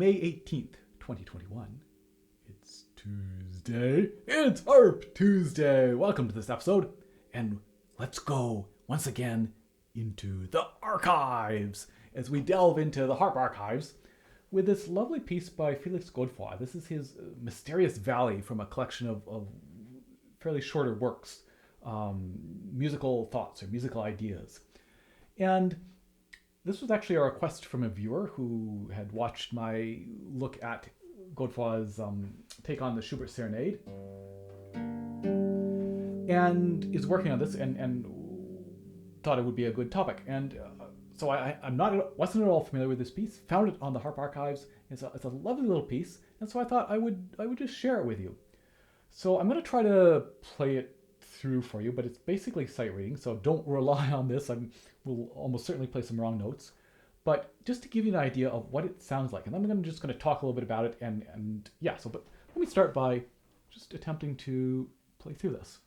May 18th, 2021. It's Tuesday. It's Harp Tuesday. Welcome to this episode, and let's go once again into the archives as we delve into the Harp Archives with this lovely piece by Felix Godefroid. This is his Mysterious Valley from a collection of fairly shorter works, musical thoughts or musical ideas. And this was actually a request from a viewer who had watched my look at Godefroid's take on the Schubert Serenade and is working on this and thought it would be a good topic. And so wasn't at all familiar with this piece, found it on the Harp Archives. It's a lovely little piece, and so I thought I would just share it with you. So I'm going to try to play it through for you, but it's basically sight reading, so don't rely on this. We'll almost certainly play some wrong notes, but just to give you an idea of what it sounds like, and I'm just going to talk a little bit about it, and yeah. But let me start by just attempting to play through this.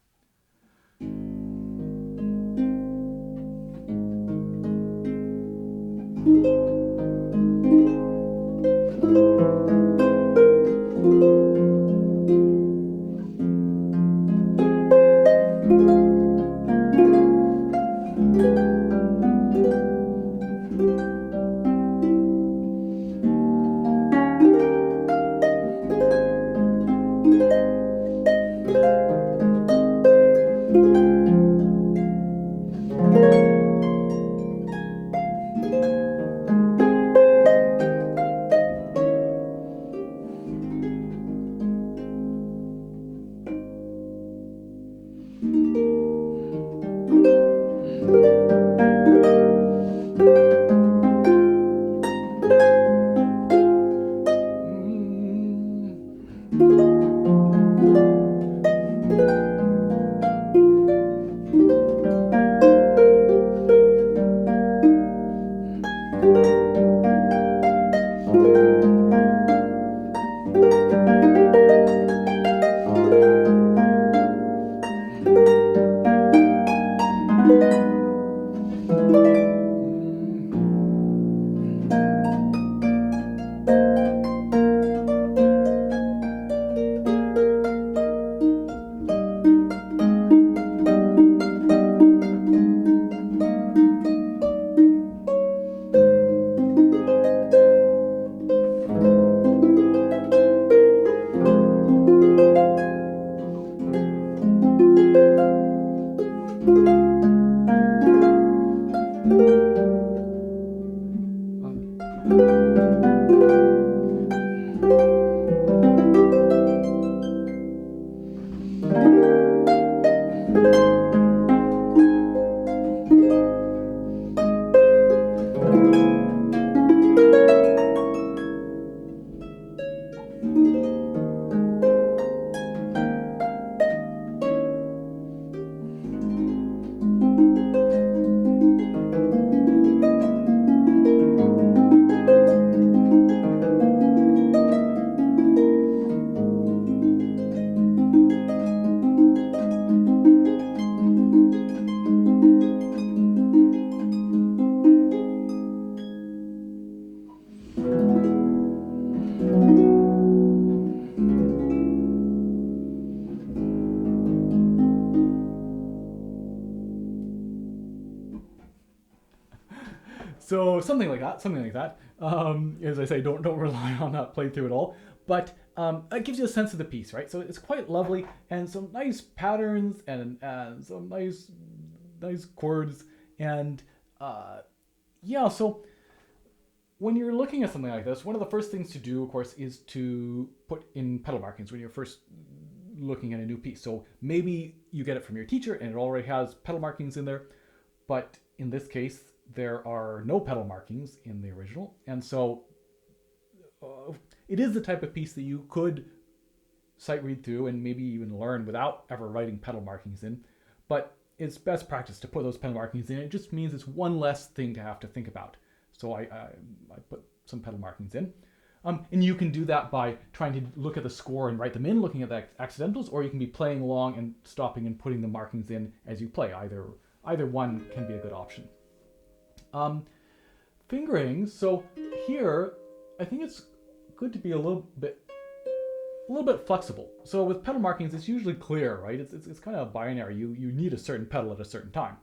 So something like that. As I say, don't rely on that playthrough at all. But it gives you a sense of the piece, right? So it's quite lovely, and some nice patterns, and some nice chords, and yeah. So when you're looking at something like this, one of the first things to do, of course, is to put in pedal markings when you're first looking at a new piece. So maybe you get it from your teacher, and it already has pedal markings in there, but in this case, there are no pedal markings in the original, and so it is the type of piece that you could sight read through and maybe even learn without ever writing pedal markings in, but it's best practice to put those pedal markings in. It just means it's one less thing to have to think about. So I put some pedal markings in. And you can do that by trying to look at the score and write them in, looking at the accidentals, or you can be playing along and stopping and putting the markings in as you play. Either one can be a good option. Fingering, so here, I think it's good to be a little bit flexible. So with pedal markings, it's usually clear, right? It's kind of binary. You need a certain pedal at a certain time,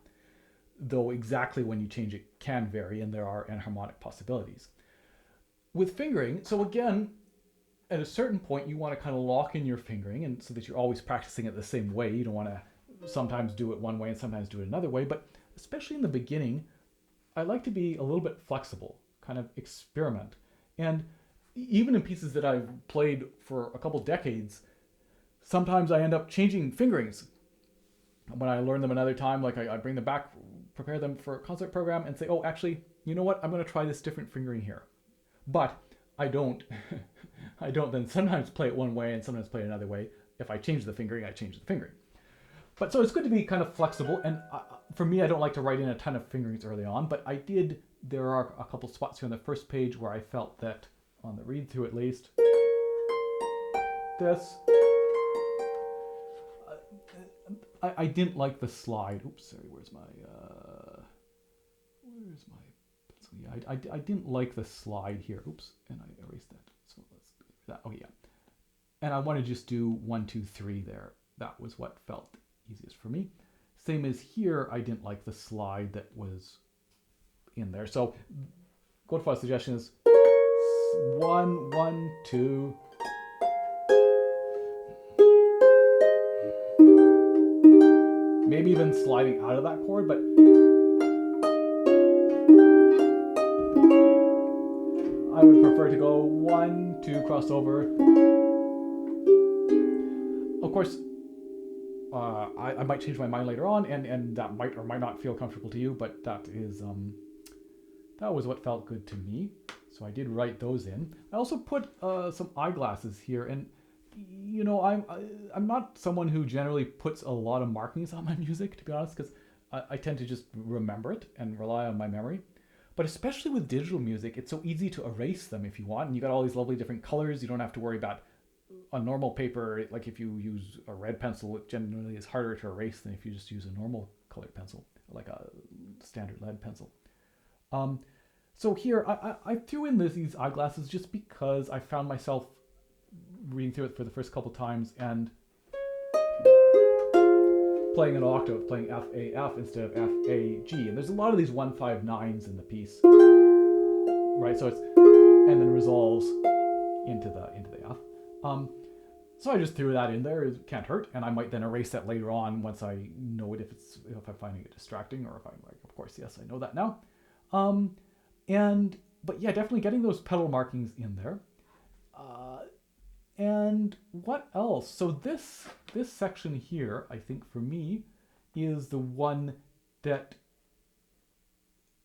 though exactly when you change it can vary, and there are enharmonic possibilities. With fingering, so again, at a certain point, you want to kind of lock in your fingering, and so that you're always practicing it the same way. You don't want to sometimes do it one way and sometimes do it another way, but especially in the beginning, I like to be a little bit flexible, kind of experiment. And even in pieces that I've played for a couple decades, sometimes I end up changing fingerings. When I learn them another time, like I bring them back, prepare them for a concert program and say, oh, actually, you know what? I'm going to try this different fingering here. But I don't then sometimes play it one way and sometimes play it another way. If I change the fingering, I change the fingering. But so it's good to be kind of flexible. And for me, I don't like to write in a ton of fingerings early on, but there are a couple spots here on the first page where I felt that, on the read through at least, this, I didn't like the slide. Oops, sorry, where's my pencil? Yeah, I didn't like the slide here. Oops, and I erased that. So let's do that. Oh yeah. And I want to just do 1, 2, 3 there. That was what felt easiest for me. Same as here, I didn't like the slide that was in there. So Godefroid's suggestion is 1, 1, 2. Maybe even sliding out of that chord, but I would prefer to go 1, 2, crossover. Of course, I might change my mind later on, and that might or might not feel comfortable to you, but that was what felt good to me. So I did write those in. I also put some eyeglasses here, and you know, I'm not someone who generally puts a lot of markings on my music, to be honest, because I tend to just remember it and rely on my memory. But especially with digital music, it's so easy to erase them if you want, and you got all these lovely different colors. You don't have to worry about on normal paper, like if you use a red pencil, it generally is harder to erase than if you just use a normal colored pencil, like a standard lead pencil. So here, I threw in these eyeglasses just because I found myself reading through it for the first couple times and playing an octave, playing F, A, F instead of F, A, G. And there's a lot of these 1-5-9s in the piece, right? So it's, and then resolves into the F. So I just threw that in there. It can't hurt, and I might then erase that later on once I know it, if I'm finding it distracting, or if I'm like, of course, yes, I know that now. But yeah, definitely getting those pedal markings in there. And what else? So this section here, I think for me, is the one that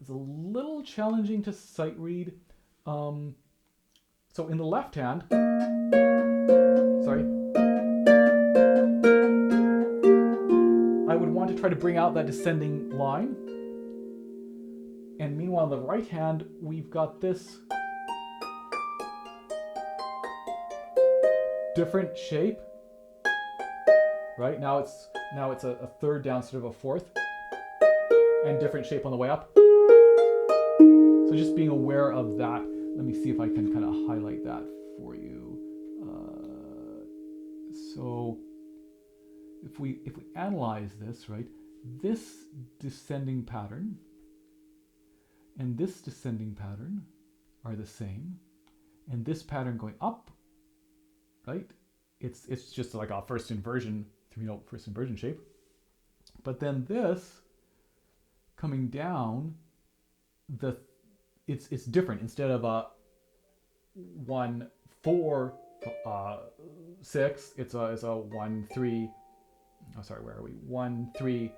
is a little challenging to sight read. So in the left hand, I would want to try to bring out that descending line. And meanwhile, on the right hand, we've got this different shape. Right? Now it's a third down instead of a fourth. And different shape on the way up. So just being aware of that. Let me see if I can kind of highlight that for you. So if we analyze this, right, this descending pattern and this descending pattern are the same, and this pattern going up, right, it's just like a first inversion, 3-note first inversion shape. But then this coming down, it's different. Instead of a 1, 4, 6, it's a 1, 3. Oh, sorry, where are we? 1, 3,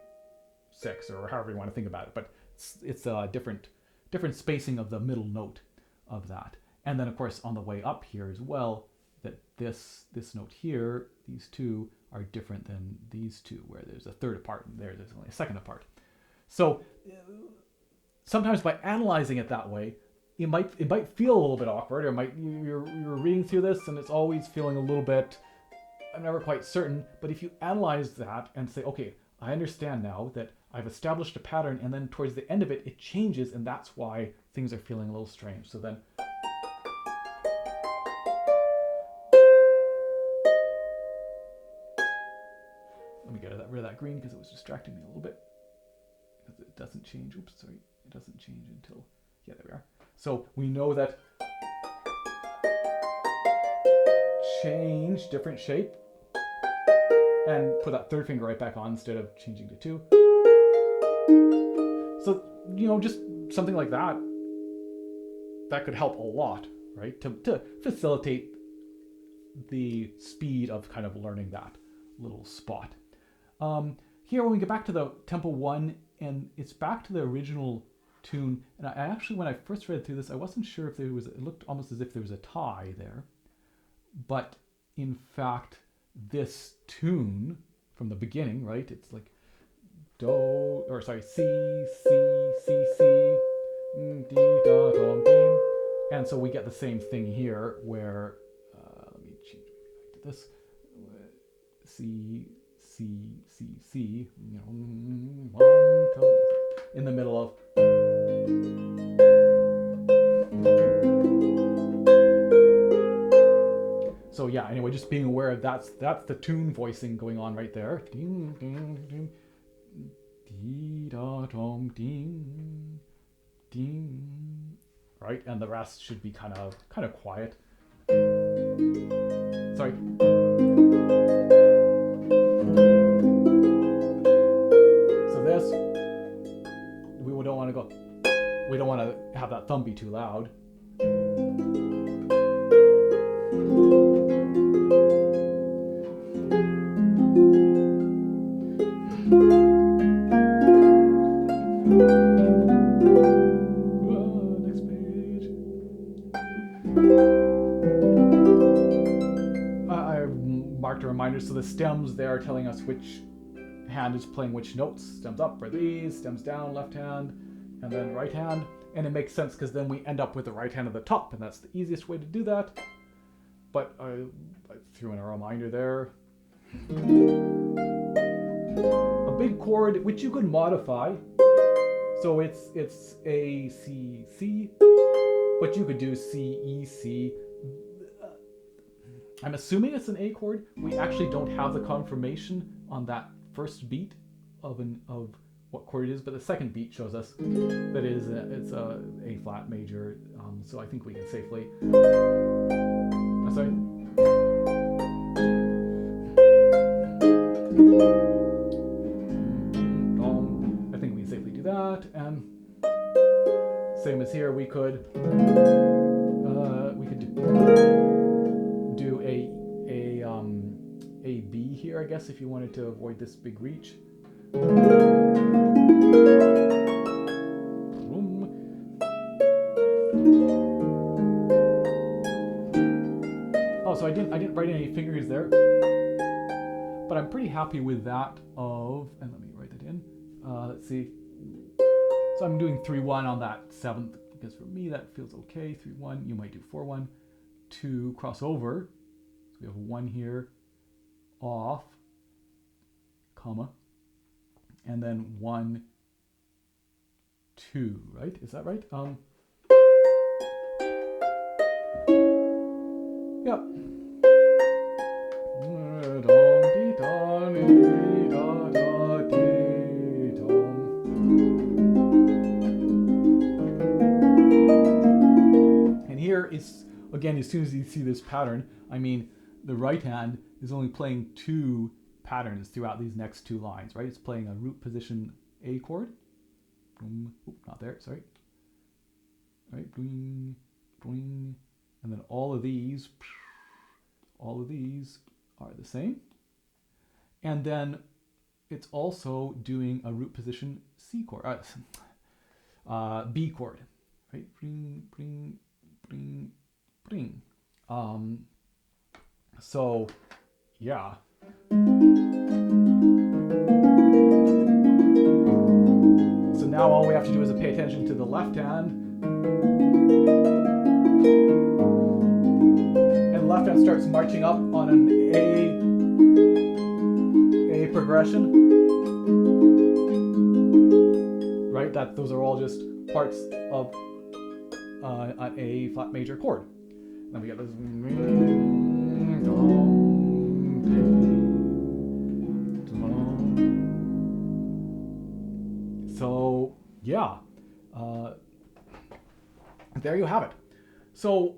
6, or however you want to think about it. But it's a different spacing of the middle note of that. And then, of course, on the way up here as well, that this note here, these two are different than these two, where there's a third apart, and there's only a second apart. So sometimes by analyzing it that way, it might feel a little bit awkward, or you're reading through this and it's always feeling a little bit, I'm never quite certain. But if you analyze that and say, okay, I understand now that I've established a pattern, and then towards the end of it, it changes, and that's why things are feeling a little strange. So then got rid of that green because it was distracting me a little bit. Because it doesn't change. Oops, sorry. It doesn't change until, yeah, there we are. So we know that change, different shape, and put that third finger right back on instead of changing to 2. So, just something like that, that could help a lot, right? To facilitate the speed of kind of learning that little spot. Here, when we get back to the tempo 1, and it's back to the original tune, and I actually, when I first read through this, I wasn't sure if there was, it looked almost as if there was a tie there, but in fact, this tune from the beginning, right, it's like C, C, C, C, D, da, dum, dim, and so we get the same thing here, where, let me change back to this, C, C, C, C, in the middle of. So yeah, anyway, just being aware of that's the tune voicing going on right there. Ding, ding, ding, dee, da, dum, ding, ding. Right, and the rest should be kind of quiet. Sorry. So this, we don't want to go. We don't want to have that thumb be too loud. Next page. I marked a reminder, so the stems there are telling us which hand is playing which notes. Stems up are these, stems down, left hand, and then right hand. And it makes sense because then we end up with the right hand at the top, and that's the easiest way to do that. But I threw in a reminder there. A big chord which you could modify. So it's A, C, C, but you could do C, E, C. I'm assuming it's an A chord. We actually don't have the confirmation on that first beat of what chord it is, but the second beat shows us that it's a flat major. So I think we can safely. Sorry. I think we can safely do that, and same as here, we could do a B here, I guess, if you wanted to avoid this big reach. Oh, so I didn't write any fingers there, but I'm pretty happy with that of, and let me write that in. Let's see. So I'm doing 3-1 on that 7th because for me that feels okay. 3-1. You might do 4-1 to cross over. So we have 1 here, off, comma, and then 1, 2. Right? Is that right? Yep. And here is, again, as soon as you see this pattern, I mean, the right hand is only playing 2 patterns throughout these next 2 lines, right? It's playing a root position A chord. Not there, sorry. Right, and then all of these are the same. And then it's also doing a root position C chord, B chord, right? So, yeah. So now all we have to do is pay attention to the left hand. And left hand starts marching up on an A progression. Right? Those are all just parts of an A flat major chord. Then we get this. there you have it. So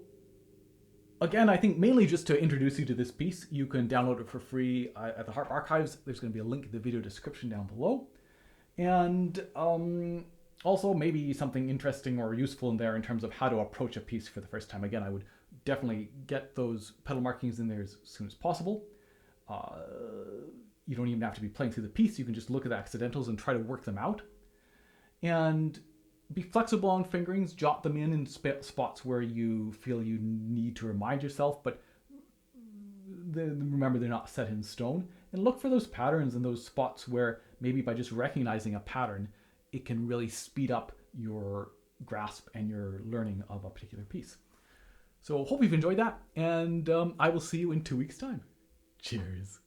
again, I think mainly just to introduce you to this piece, you can download it for free at the Harp Archives. There's going to be a link in the video description down below. And also maybe something interesting or useful in there in terms of how to approach a piece for the first time. Again, I would definitely get those pedal markings in there as soon as possible. You don't even have to be playing through the piece. You can just look at the accidentals and try to work them out. And be flexible on fingerings, jot them in spots where you feel you need to remind yourself, but remember they're not set in stone. And look for those patterns and those spots where maybe by just recognizing a pattern, it can really speed up your grasp and your learning of a particular piece. So hope you've enjoyed that, and I will see you in 2 weeks' time. Cheers.